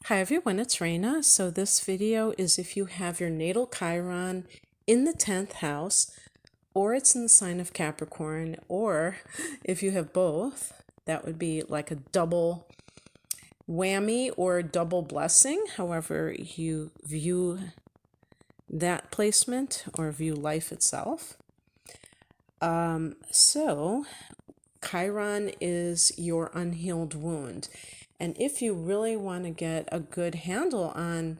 Hi everyone, it's Raina. So this video is if you have your natal Chiron in the 10th house, or it's in the sign of Capricorn, or if you have both, that would be like a double whammy or double blessing, however you view that placement or view life itself. So Chiron is your unhealed wound. And if you really want to get a good handle on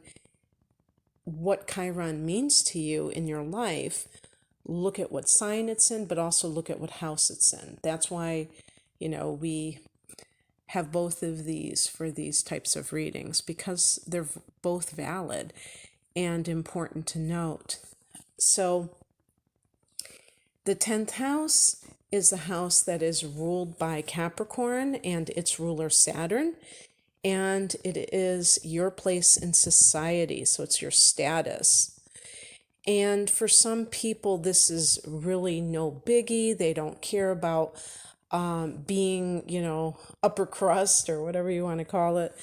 what Chiron means to you in your life, look at what sign it's in, but also look at what house it's in. That's why, we have both of these for these types of readings because they're both valid and important to note. So, the 10th house is the house that is ruled by Capricorn and its ruler Saturn, and it is your place in society, so it's your status. And for some people, this is really no biggie. They don't care about being, upper crust or whatever you want to call it.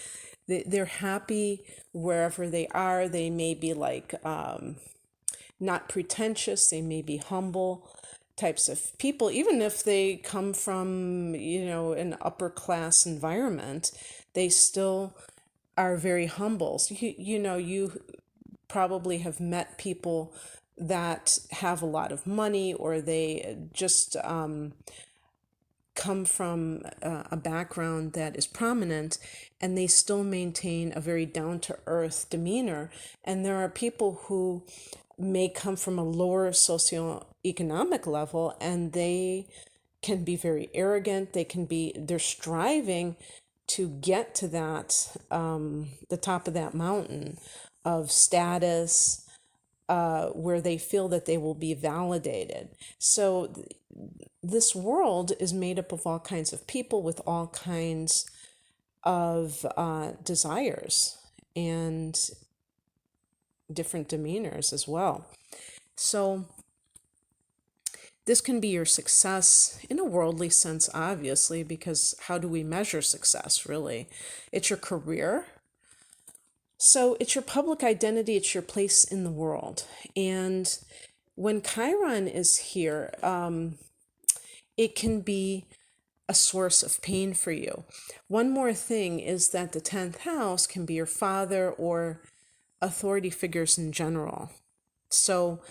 They're happy wherever they are. They may be like not pretentious, they may be humble types of people, even if they come from, an upper class environment, they still are very humble. So you probably have met people that have a lot of money, or they just come from a background that is prominent, and they still maintain a very down-to-earth demeanor. And there are people who may come from a lower socioeconomic level, and they can be very arrogant. They're striving to get to that, the top of that mountain of status, where they feel that they will be validated. So this world is made up of all kinds of people with all kinds of desires and different demeanors as well. So this can be your success in a worldly sense, obviously, because how do we measure success, really? It's your career. So it's your public identity, it's your place in the world. And when Chiron is here, it can be a source of pain for you. One more thing is that the 10th house can be your father or authority figures in general. So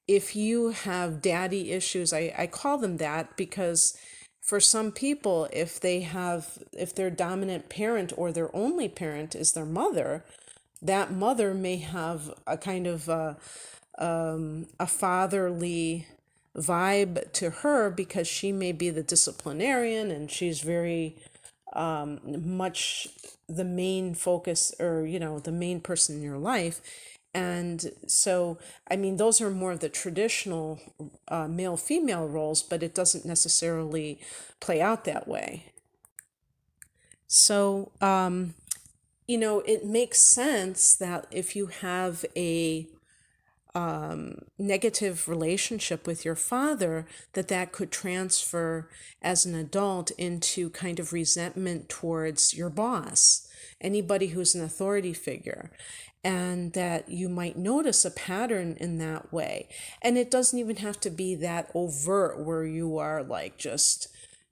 if you have daddy issues, I call them that because for some people, if their dominant parent or their only parent is their mother, that mother may have a kind of a fatherly vibe to her because she may be the disciplinarian and she's very much the main focus, or the main person in your life. And so those are more of the traditional male-female roles, but it doesn't necessarily play out that way. So it makes sense that if you have a negative relationship with your father, that could transfer as an adult into kind of resentment towards your boss, anybody who's an authority figure, and that you might notice a pattern in that way. And it doesn't even have to be that overt where you are like just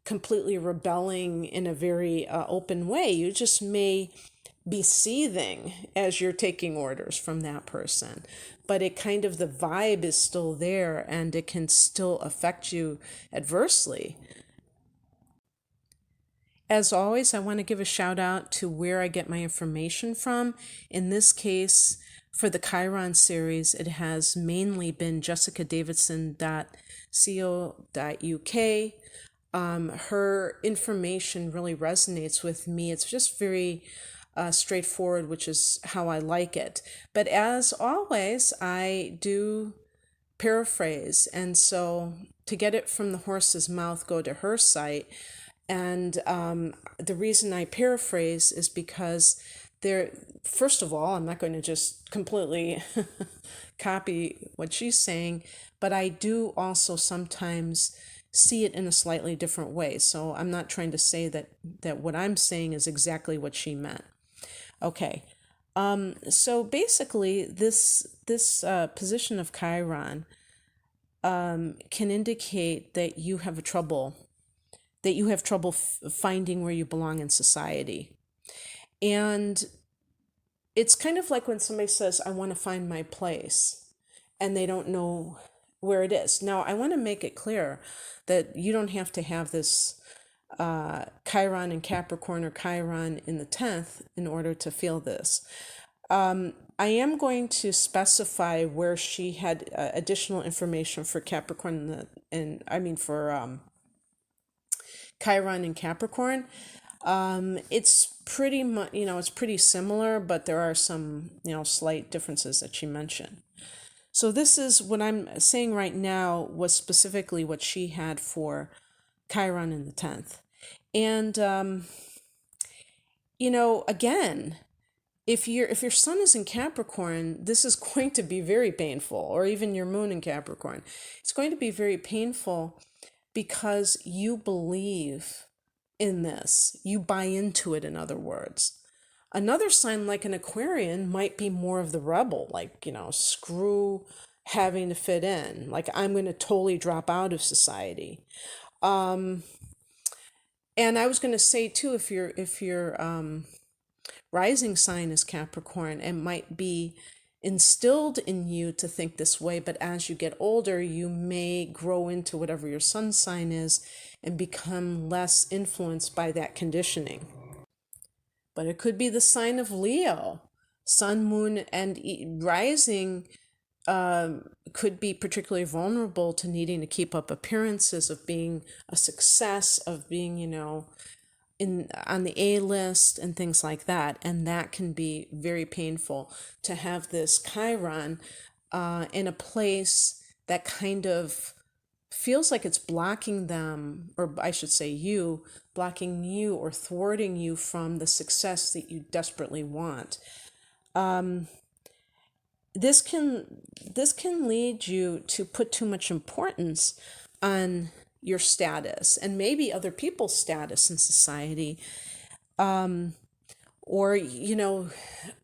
completely rebelling in a very open way. You just may be seething as you're taking orders from that person, but the vibe is still there and it can still affect you adversely. As always, I want to give a shout out to where I get my information from. In this case, for the Chiron series, it has mainly been jessicadavidson.co.uk. Her information really resonates with me. It's just very straightforward, which is how I like it. But as always, I do paraphrase. And so to get it from the horse's mouth, go to her site. And the reason I paraphrase is because first of all, I'm not going to just completely copy what she's saying, but I do also sometimes see it in a slightly different way. So I'm not trying to say that what I'm saying is exactly what she meant. Okay, So basically, this position of Chiron can indicate that you have trouble finding where you belong in society. And it's kind of like when somebody says, I want to find my place, and they don't know where it is. Now, I want to make it clear that you don't have to have this Chiron in Capricorn or Chiron in the 10th in order to feel this. I am going to specify where she had additional information for Capricorn for Chiron and Capricorn. It's pretty much, it's pretty similar, but there are some, slight differences that she mentioned. So this is what I'm saying right now was specifically what she had for Chiron in the 10th. And, again, if your sun is in Capricorn, this is going to be very painful, or even your moon in Capricorn. It's going to be very painful because you believe in this. You buy into it, in other words. Another sign like an Aquarian might be more of the rebel, like, screw having to fit in. Like, I'm going to totally drop out of society. And I was going to say too, if your rising sign is Capricorn, it might be instilled in you to think this way, but as you get older, you may grow into whatever your sun sign is and become less influenced by that conditioning. But it could be the sign of Leo. Sun, moon, and rising could be particularly vulnerable to needing to keep up appearances of being a success, of being, on the A list and things like that. And that can be very painful to have this Chiron in a place that kind of feels like it's blocking them, or I should say blocking you or thwarting you from the success that you desperately want. This can lead you to put too much importance on your status and maybe other people's status in society, or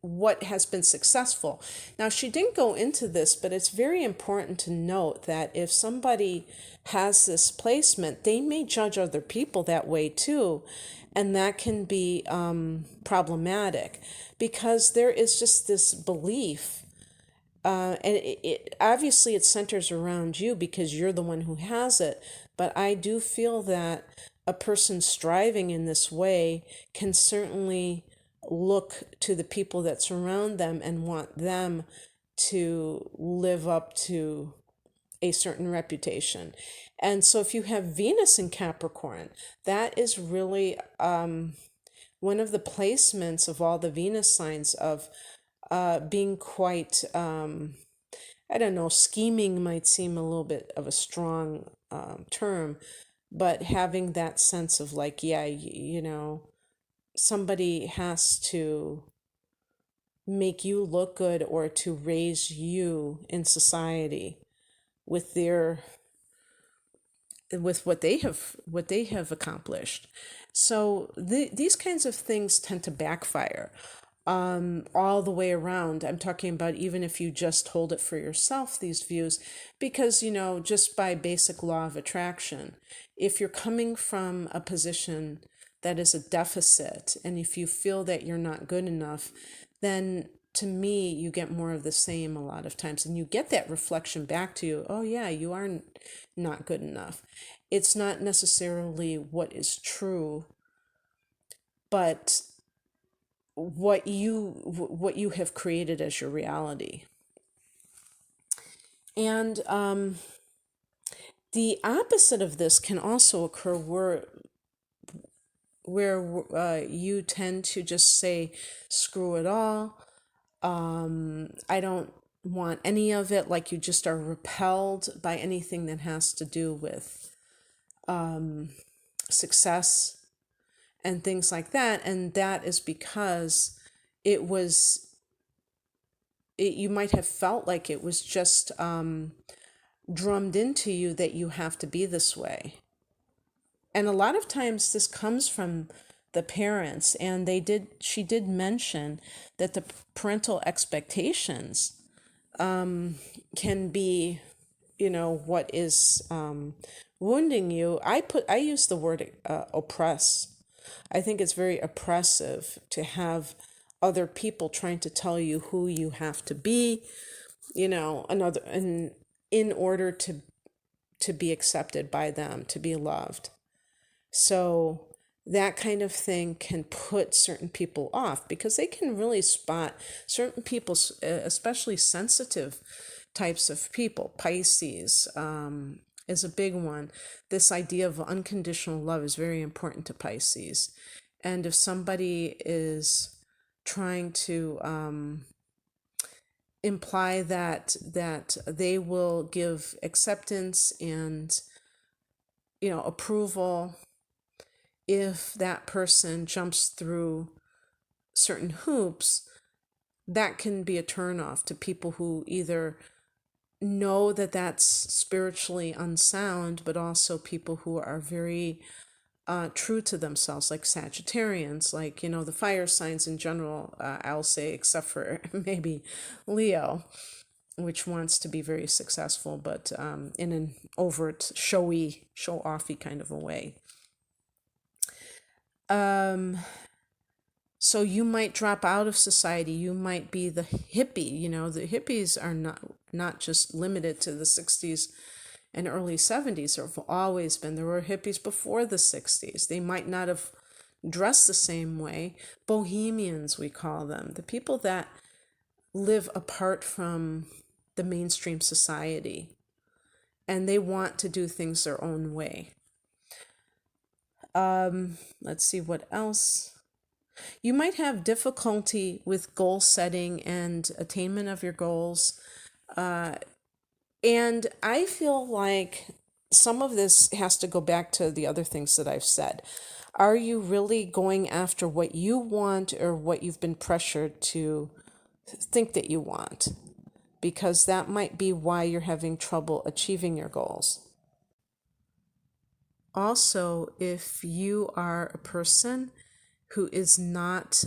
what has been successful. Now, she didn't go into this, but it's very important to note that if somebody has this placement, they may judge other people that way too, and that can be problematic because there is just this belief, and it obviously it centers around you because you're the one who has it, but I do feel that a person striving in this way can certainly look to the people that surround them and want them to live up to a certain reputation. And so if you have Venus in Capricorn, that is really one of the placements of all the Venus signs of being quite, scheming might seem a little bit of a strong term, but having that sense of like, yeah, somebody has to make you look good or to raise you in society with what they have accomplished. So these kinds of things tend to backfire all the way around. I'm talking about even if you just hold it for yourself, these views, because, just by basic law of attraction, if you're coming from a position that is a deficit, and if you feel that you're not good enough, then to me, you get more of the same a lot of times, and you get that reflection back to you. Oh yeah, you are not good enough. It's not necessarily what is true, but what you have created as your reality. And the opposite of this can also occur where you tend to just say, screw it all. I don't want any of it, like you just are repelled by anything that has to do with success and things like that. And that is because you might have felt like it was just drummed into you that you have to be this way. And a lot of times this comes from the parents, and she did mention that the parental expectations can be, what is wounding you. I use the word oppress. I think it's very oppressive to have other people trying to tell you who you have to be, another, and in order to be accepted by them, to be loved. So that kind of thing can put certain people off because they can really spot certain people, especially sensitive types of people. Pisces is a big one. This idea of unconditional love is very important to Pisces. And if somebody is trying to imply that they will give acceptance and approval if that person jumps through certain hoops, that can be a turnoff to people who either know that that's spiritually unsound, but also people who are very true to themselves, like Sagittarians, like, the fire signs in general, I'll say, except for maybe Leo, which wants to be very successful, but in an overt, showy, show-offy kind of a way. So you might drop out of society. You might be the hippie. The hippies are not just limited to the 60s and early 70s. There have always been. There were hippies before the 60s. They might not have dressed the same way. Bohemians, we call them. The people that live apart from the mainstream society. And they want to do things their own way. Let's see what else. You might have difficulty with goal setting and attainment of your goals. And I feel like some of this has to go back to the other things that I've said. Are you really going after what you want or what you've been pressured to think that you want? Because that might be why you're having trouble achieving your goals. Also, if you are a person who is not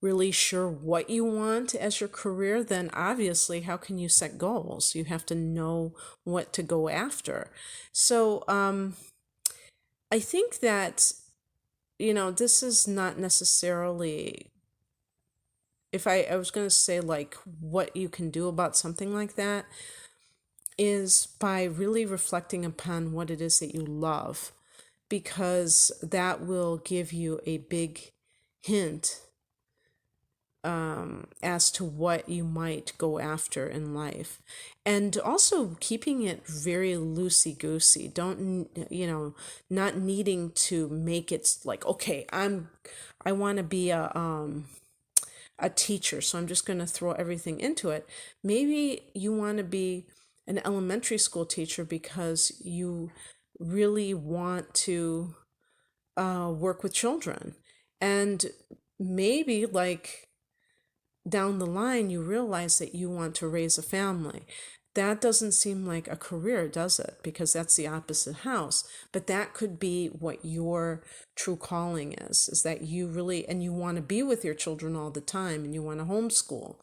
really sure what you want as your career, then obviously, how can you set goals? You have to know what to go after. So I think that, this is not necessarily, if I was going to say like what you can do about something like that, is by really reflecting upon what it is that you love, because that will give you a big hint as to what you might go after in life. And also keeping it very loosey-goosey. Don't, not needing to make it like, okay, I want to be a teacher, so I'm just going to throw everything into it. Maybe you want to be an elementary school teacher because you really want to work with children. And maybe like down the line, you realize that you want to raise a family. That doesn't seem like a career, does it? Because that's the opposite house. But that could be what your true calling is that you really, and you want to be with your children all the time and you want to homeschool,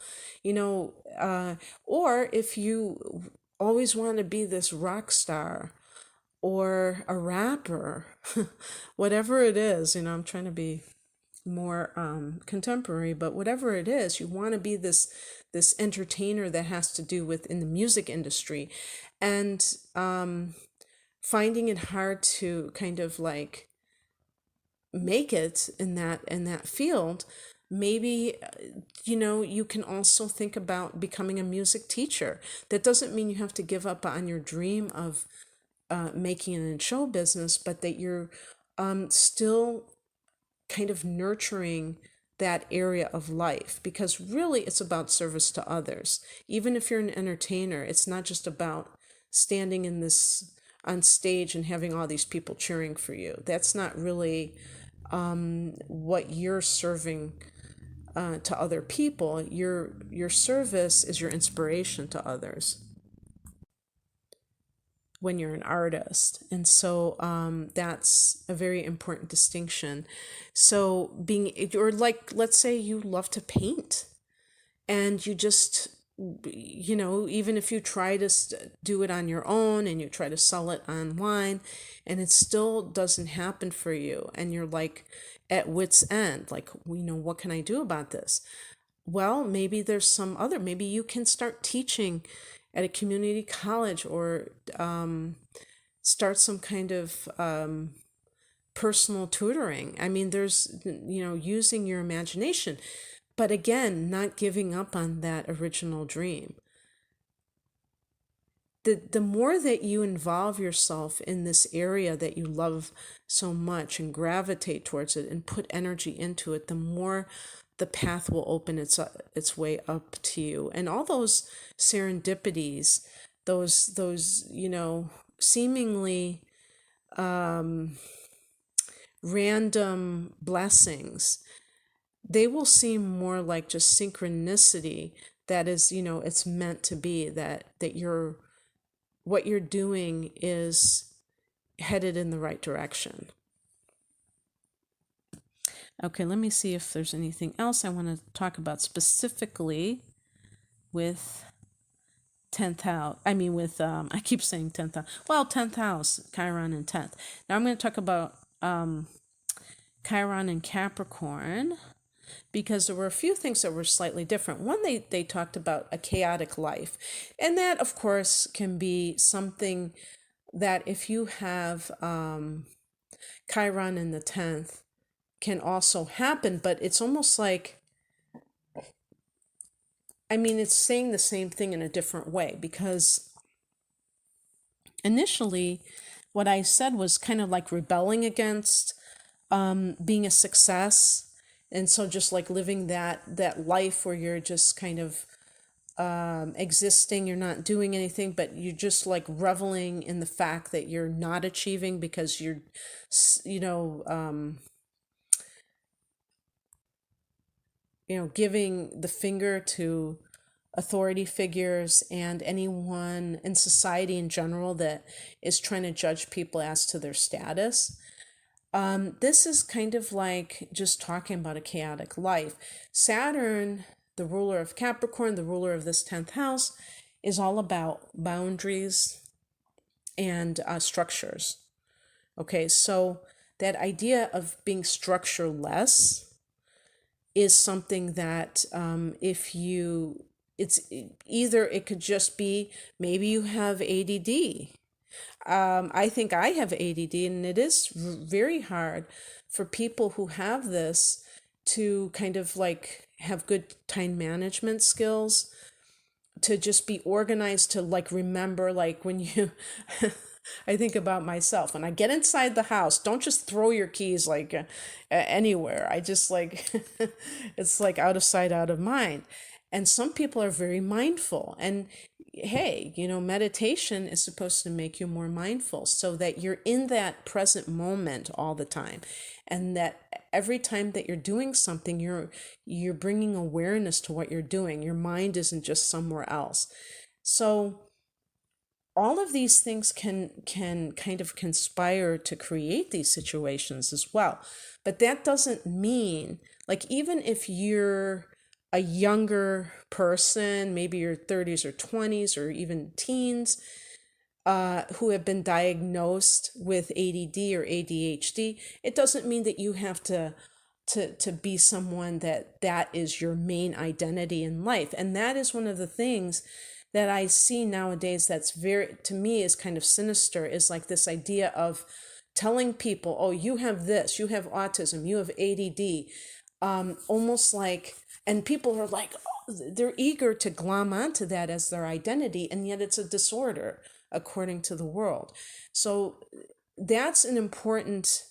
or if you always want to be this rock star or a rapper, whatever it is, I'm trying to be more contemporary, but whatever it is, you want to be this entertainer that has to do with in the music industry, and finding it hard to kind of like make it in that field. Maybe you can also think about becoming a music teacher. That doesn't mean you have to give up on your dream of making it in show business, but that you're still kind of nurturing that area of life, because really it's about service to others. Even if you're an entertainer, it's not just about standing on stage and having all these people cheering for you. That's not really what you're serving to other people. Your service is your inspiration to others. when you're an artist. And so that's a very important distinction. So or like, let's say you love to paint and you just, even if you try to do it on your own and you try to sell it online and it still doesn't happen for you and you're like at wit's end, like, what can I do about this? Well, maybe there's maybe you can start teaching at a community college, or start some kind of personal tutoring. I mean, there's, using your imagination, but again, not giving up on that original dream. The more that you involve yourself in this area that you love so much and gravitate towards it and put energy into it, the more the path will open its way up to you. And all those serendipities, those seemingly random blessings, they will seem more like just synchronicity. That is, it's meant to be, that what you're doing is headed in the right direction. Okay, let me see if there's anything else I want to talk about specifically with 10th house. I mean, with, I keep saying 10th house. Well, 10th house, Chiron and 10th. Now I'm going to talk about Chiron and Capricorn, because there were a few things that were slightly different. One, they talked about a chaotic life. And that, of course, can be something that if you have Chiron in the 10th, can also happen. But it's almost like, it's saying the same thing in a different way, because initially what I said was kind of like rebelling against being a success. And so just like living that life where you're just kind of existing, you're not doing anything, but you're just like reveling in the fact that you're not achieving because you're, giving the finger to authority figures and anyone in society in general that is trying to judge people as to their status. This is kind of like just talking about a chaotic life. Saturn, the ruler of Capricorn, the ruler of this 10th house, is all about boundaries and structures. Okay, so that idea of being structureless is something that it could just be, maybe you have ADD. I think I have ADD, and it is very hard for people who have this to kind of like have good time management skills, to just be organized, to like remember, like when you I think about myself when I get inside the house, don't just throw your keys like anywhere. I just like it's like out of sight, out of mind. And some people are very mindful, and hey, meditation is supposed to make you more mindful so that you're in that present moment all the time, and that every time that you're doing something, you're bringing awareness to what you're doing. Your mind isn't just somewhere else. So all of these things can kind of conspire to create these situations as well. But that doesn't mean, like, even if you're a younger person, maybe your 30s or 20s or even teens, who have been diagnosed with ADD or ADHD, it doesn't mean that you have to be someone that is your main identity in life. And that is one of the things that I see nowadays that's very, to me, is kind of sinister, is like this idea of telling people, oh, you have this, you have autism, you have ADD, almost like, and people are like, oh, they're eager to glom onto that as their identity, and yet it's a disorder according to the world. So that's an important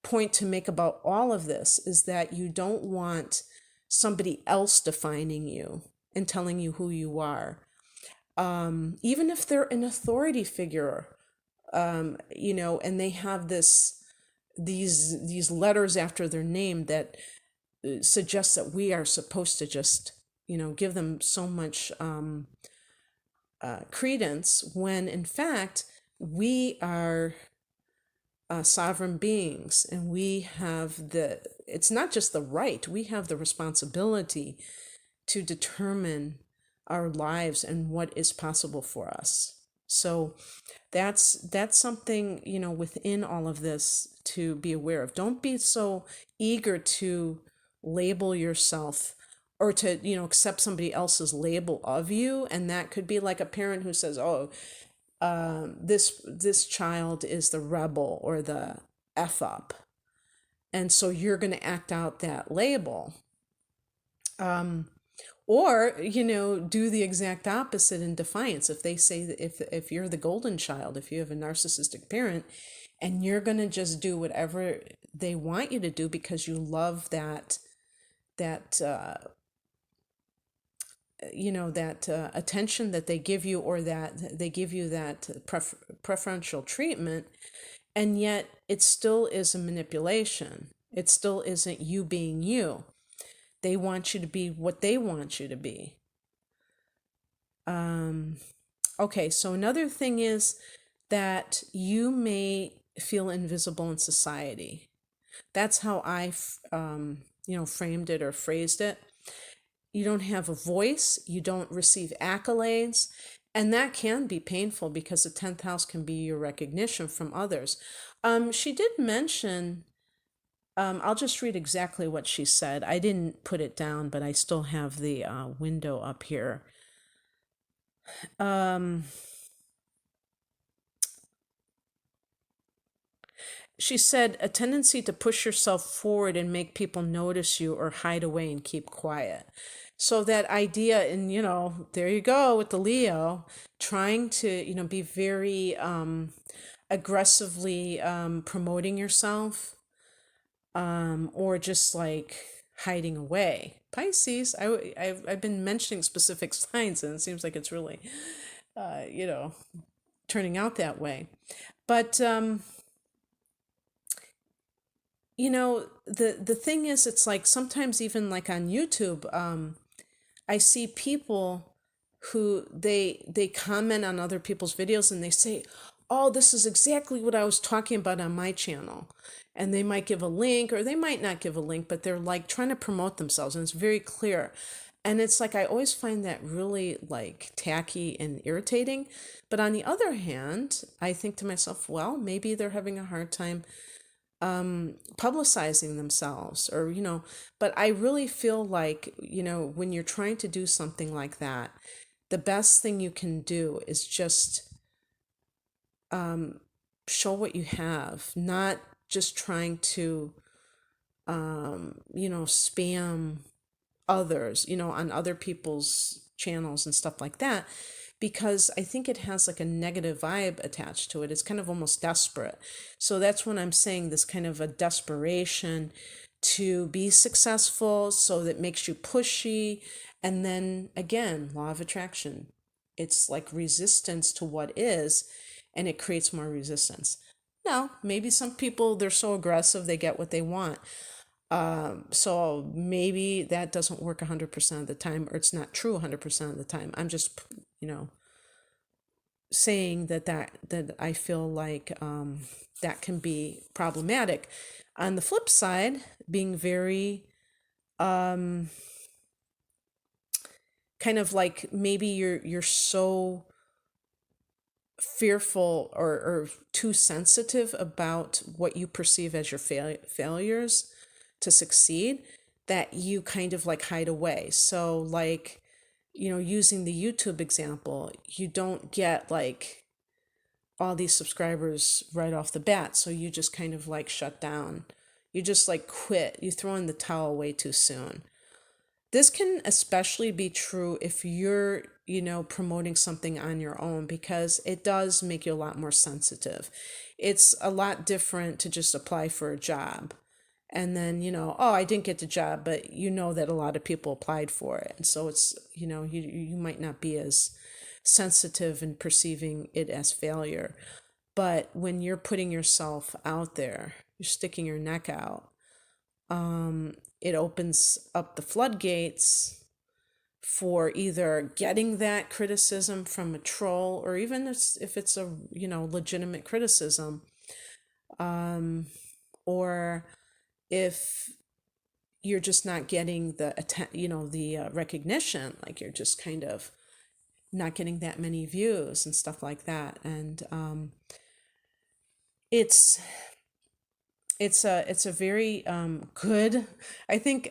point to make about all of this, is that you don't want somebody else defining you and telling you who you are. Even if they're an authority figure, and they have these letters after their name that suggests that we are supposed to just, give them so much credence, when in fact we are sovereign beings, and we have it's not just the right, we have the responsibility to determine our lives and what is possible for us. So that's something, within all of this to be aware of. Don't be so eager to label yourself, or to, accept somebody else's label of you. And that could be like a parent who says, oh, this child is the rebel or the F up. And so you're going to act out that label. Or, do the exact opposite in defiance. If they say that, if you're the golden child, if you have a narcissistic parent, and you're going to just do whatever they want you to do because you love that attention that they give you, or that they give you that preferential treatment, and yet it still is a manipulation. It still isn't you being you. They want you to be what they want you to be. Okay, so another thing is that you may feel invisible in society. That's how I, framed it or phrased it. You don't have a voice, you don't receive accolades, and that can be painful because the 10th house can be your recognition from others. She did mention, I'll just read exactly what she said. I didn't put it down, but I still have the window up here. She said, a tendency to push yourself forward and make people notice you, or hide away and keep quiet. So that idea, and there you go with the Leo, trying to, be very aggressively promoting yourself, or just like hiding away. Pisces, I've been mentioning specific signs, and it seems like it's really, turning out that way. But the thing is, it's like sometimes even like on YouTube, I see people who they comment on other people's videos, and they say, oh, this is exactly what I was talking about on my channel. And they might give a link, or they might not give a link, but they're like trying to promote themselves, and it's very clear. And it's like, I always find that really like tacky and irritating. But on the other hand, I think to myself, well, maybe they're having a hard time publicizing themselves, or, but I really feel like, when you're trying to do something like that, the best thing you can do is just show what you have, not just trying to, spam others, on other people's channels and stuff like that, because I think it has like a negative vibe attached to it. It's kind of almost desperate. So that's when I'm saying this kind of a desperation to be successful, so that makes you pushy. And then again, law of attraction. It's like resistance to what is, and it creates more resistance. Now, maybe some people, they're so aggressive, they get what they want. So maybe that doesn't work 100% of the time, or it's not true 100% of the time. I'm just, saying that I feel like that can be problematic. On the flip side, being very kind of like, maybe you're so fearful, or too sensitive about what you perceive as your failures to succeed, that you kind of like hide away. So like, using the YouTube example, you don't get like all these subscribers right off the bat. So you just kind of like shut down. You just like quit. You throw in the towel way too soon. This can especially be true if you're, promoting something on your own, because it does make you a lot more sensitive. It's a lot different to just apply for a job, and then, oh, I didn't get the job, but that a lot of people applied for it. And so it's, you might not be as sensitive in perceiving it as failure. But when you're putting yourself out there, you're sticking your neck out, it opens up the floodgates for either getting that criticism from a troll, or even if it's a, legitimate criticism, or if you're just not getting the recognition, like you're just kind of not getting that many views and stuff like that. And it's it's a very good. I think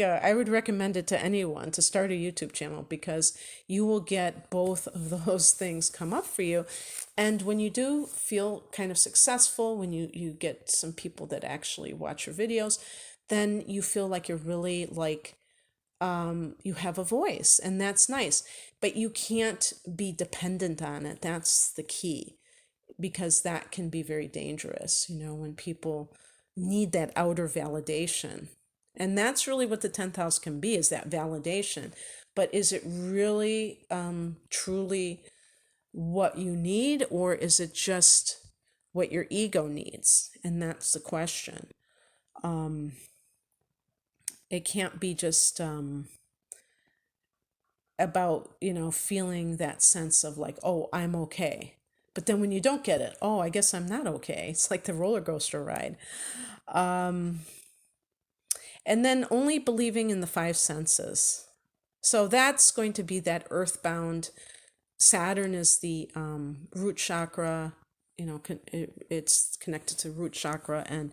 I would recommend it to anyone to start a YouTube channel, because you will get both of those things come up for you. And when you do feel kind of successful, when you get some people that actually watch your videos, then you feel like you're really like, you have a voice, and that's nice. But you can't be dependent on it. That's the key, because that can be very dangerous, when people need that outer validation. And that's really what the 10th house can be, is that validation. But is it really truly what you need, or is it just what your ego needs? And that's the question. It can't be just about, feeling that sense of like, oh, I'm okay. But then when you don't get it, oh, I guess I'm not okay. It's like the roller coaster ride. And then only believing in the five senses. So that's going to be that earthbound. Saturn is the root chakra. It's connected to root chakra, and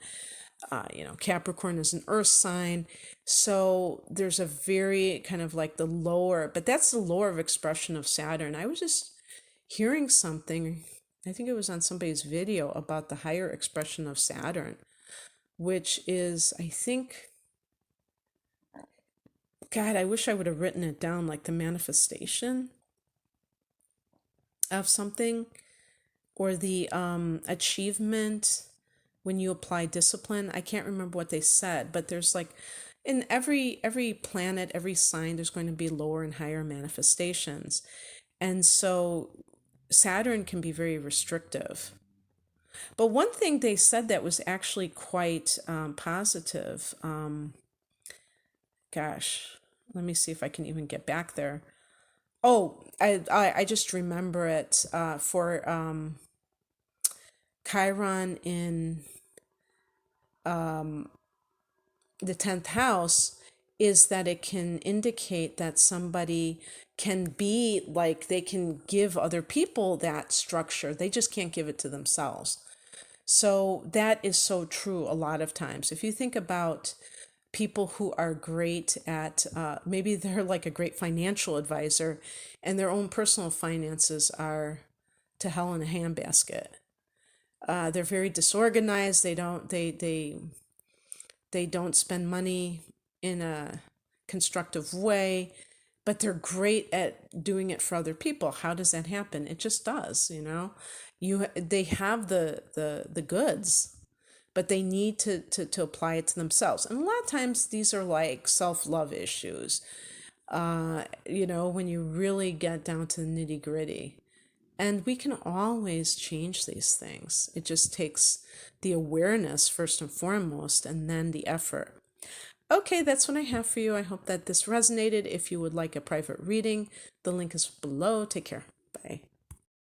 Capricorn is an earth sign. So there's a very kind of like the lower, but that's the lower expression of Saturn. I was just hearing something, I think it was on somebody's video, about the higher expression of Saturn, which is, I think, God, I wish I would have written it down, like the manifestation of something, or the achievement when you apply discipline. I can't remember what they said, but there's like, in every planet, every sign, there's going to be lower and higher manifestations. And so Saturn can be very restrictive. But one thing they said that was actually quite positive, gosh, let me see if I can even get back there. Oh, I just remember it, for Chiron in the 10th house, is that it can indicate that somebody can be like, they can give other people that structure. They just can't give it to themselves. So that is so true a lot of times. If you think about people who are great at, maybe they're like a great financial advisor, and their own personal finances are to hell in a handbasket. They're very disorganized. They don't spend money in a constructive way, but they're great at doing it for other people. How does that happen? It just does, they have the goods, but they need to apply it to themselves. And a lot of times these are like self-love issues, when you really get down to the nitty-gritty. And we can always change these things. It just takes the awareness first and foremost, and then the effort. Okay, that's what I have for you. I hope that this resonated. If you would like a private reading, the link is below. Take care.